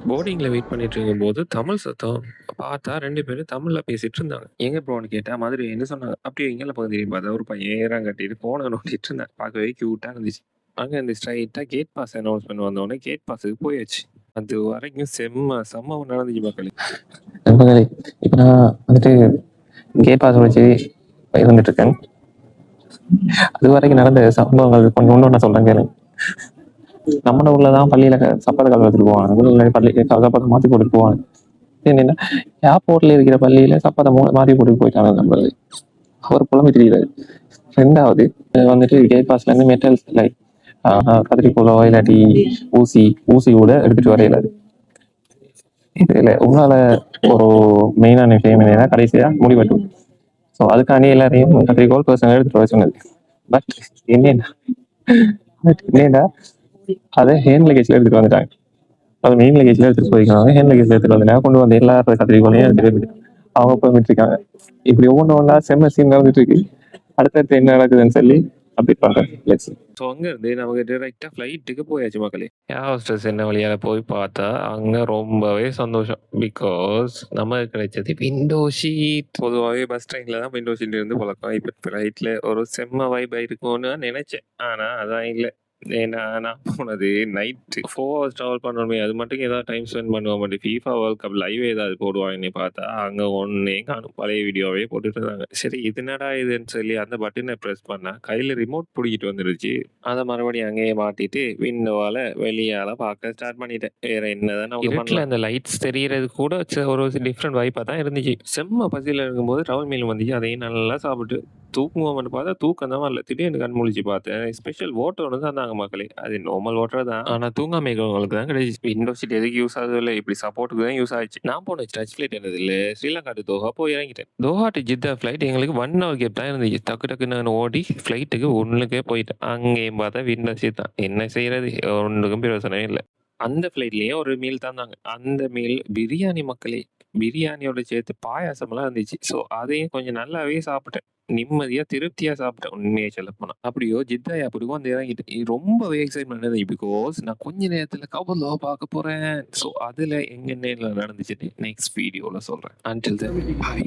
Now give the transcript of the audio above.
போர்டிங்ல wait பண்ணிட்டு இருக்கும்போது தமிழ் சத்தம். பார்த்தா 2 பேரும் தமிழ்ல பேசிட்டு இருந்தாங்க. எங்க ப்ரோன்னு கேட்டா மதுரைன்னு சொன்னாங்க. அப்படியே எங்கேல பக்கம் தெரியும் பார்த்தா ஒரு பையன் ஏறாம் கட்டிட்டு ஃபோன நோண்டிட்டு இருந்தான். பார்க்கவே கியூட்டா இருந்துச்சு. அங்க இந்த ஸ்ட்ரைட்டா கேட் பாஸ் அனௌன்ஸ்மென்ட் வந்தோனே கேட் பாஸுக்கு போயாச்சு. அது வரைக்கும் சம்பவம் நடந்துச்சு மக்களே. நண்பர்களே, இப்ப நான் வந்துட்டு கேட் பாஸ் வச்சு இருந்துட்டு இருக்கேன். அது வரைக்கும் நடந்த சம்பவங்கள் கொஞ்சம் ஒன்று ஒன்றா சொல்றேன் கேளுங்க. நம்ம ஊர்ல தான் பள்ளியில சப்பாத்து கால் வச்சுட்டு போவாங்க. ஊர்ல பள்ளி சப்பாத்தை மாத்தி போட்டு போவாங்க. என்னன்னா ஏர்போர்ட்ல இருக்கிற பள்ளியில சப்பாத்தை மாத்தி போட்டு போயிட்டாங்க நண்பர்கள். அவர் புலம்பி தெரியாது. ரெண்டாவது வந்துட்டு கேட் பாஸ்ல இருந்து மெட்டல் லைக் கத்திரிக்கோளோ இல்லாட்டி ஊசி கூட எடுத்துட்டு வரையிலாது. இதுல உங்களால ஒரு மெயினான விஷயம் என்னன்னா கடைசியா முடிவெட்டும். ஸோ அதுக்காண்டி எல்லாரையும் கத்திரிக்கோள் பர்சனல் எடுத்துட்டு வர சொன்னது. பட் என்னடா அதை ஹேண்ட் லக்கேஜ்ல எடுத்துட்டு வந்துட்டாங்க. அது மெயின் லக்கேஜ்ல எடுத்துட்டு போயிருக்காங்க. ஹேண்ட் லக்கேஜ்ல எடுத்துட்டு வந்து கொண்டு வந்து எல்லா கத்திரிக்கோளையும் எடுத்துட்டு வந்து அவங்க போயிட்டு இருக்காங்க. இப்படி ஒவ்வொன்றா செம்ம சீன் நடந்துட்டு இருக்கு. அடுத்தடுத்து என்ன நடக்குதுன்னு சொல்லி அப்டேட் பண்றேன். ஸோ அங்கேருந்து நமக்கு டிரெக்டாக ஃப்ளைட்டுக்கு போயாச்சு மக்களே. ஏர் ஹோஸ்டஸ் என்ன வழியால் போய் பார்த்தா அங்கே ரொம்பவே சந்தோஷம். பிகாஸ் நமக்கு கிடைச்சது விண்டோ ஷீட். பொதுவாகவே பஸ் ட்ரெயினில் தான் விண்டோ ஷீட் இருந்து பழக்கம். இப்போ ஃப்ளைட்டில் ஒரு செம்ம வைப் இருக்கும்னு நினச்சேன். ஆனால் அதான் இல்லை. ஏன்னா நான் போனது நைட்டு 4 ஹவர்ஸ் ட்ராவல் பண்ணணுமே, அது மட்டும் ஏதாவது டைம் ஸ்பெண்ட் பண்ணுவோம். But FIFA world cup live ஏதாவது போடுவாங்கன்னு பார்த்தா அங்கே ஒன்றே காணும். பழைய வீடியோவே போட்டுட்டு இருந்தாங்க. சரி இது என்னடா இதுன்னு சொல்லி அந்த பட்டனை ப்ரெஸ் பண்ணால் கையில் ரிமோட் பிடிக்கிட்டு வந்துருச்சு. அதை மறுபடியும் அங்கேயே மாட்டிட்டு விண்டோவால் வெளியால் பார்க்க ஸ்டார்ட் பண்ணிட்டேன். வேற என்னதான் இருட்டில் அந்த லைட்ஸ் தெரியறது கூட ஒரு டிஃப்ரெண்ட் வைப்பாக தான் இருந்துச்சு. செம்ம பசியில் இருக்கும்போது ரவல் மீல் வந்துச்சு. அதையும் நல்லா சாப்பிட்டு தூக்குவோம்னு பார்த்தா தூக்கம் தான் வரல. திடீர்னு கண் முழிச்சு பார்த்தேன். ஸ்பெஷல் வாட்டர் ஒன்று தந்தாங்க மக்களே. அது நார்மல் வாட்டர் தான். ஆனால் தூங்காம இருக்கிறவங்களுக்கு தான் கிடைச்சிச்சு. விண்டோ சீட் எதுக்கு யூஸ் ஆகுது இல்லை, இப்படி சப்போர்ட்டுக்கு தான் யூஸ் ஆச்சு. நான் போன டச் ஃப்ளைட் என்னது இல்லை, ஸ்ரீலங்கா டு தோஹா போய் இறங்கிட்டேன். தோஹா டு ஜித்தா ஃப்ளைட் எங்களுக்கு 1 ஹவர் கேப் தான் இருந்துச்சு. டக்கு நான் ஓடி ஃப்ளைட்டுக்கு ஒன்றுக்கே போயிட்டேன். அங்கேயும் பார்த்தா விண்டோ சீட் தான். என்ன செய்யறது, ஒன்றுக்கும் பிரயோசனமே இல்லை. அந்த ஃப்ளைட்லேயே ஒரு மீல் தந்தாங்க. அந்த மீல் பிரியாணி மக்களே. பிரியாணியோட சேர்த்து பாயாசம்லாம் இருந்துச்சு. ஸோ அதையும் கொஞ்சம் நல்லாவே சாப்பிட்டேன். நிம்மதியா திருப்தியா சாப்பிட்டேன் உண்மையை சொல்லப்போனா. அப்படியோ ஜித்தா ஏர்போர்ட்டுக்கு வந்து இறங்கிட்டேன். ரொம்பவே எக்ஸைட்மெண்ட் இருந்தது. பிகாஸ் நான் கொஞ்ச நேரத்துல கபலோ பார்க்க போறேன். ஸோ அதுல எங்க என்ன நடந்துச்சுன்னு நெக்ஸ்ட் வீடியோல சொல்றேன். Until then by.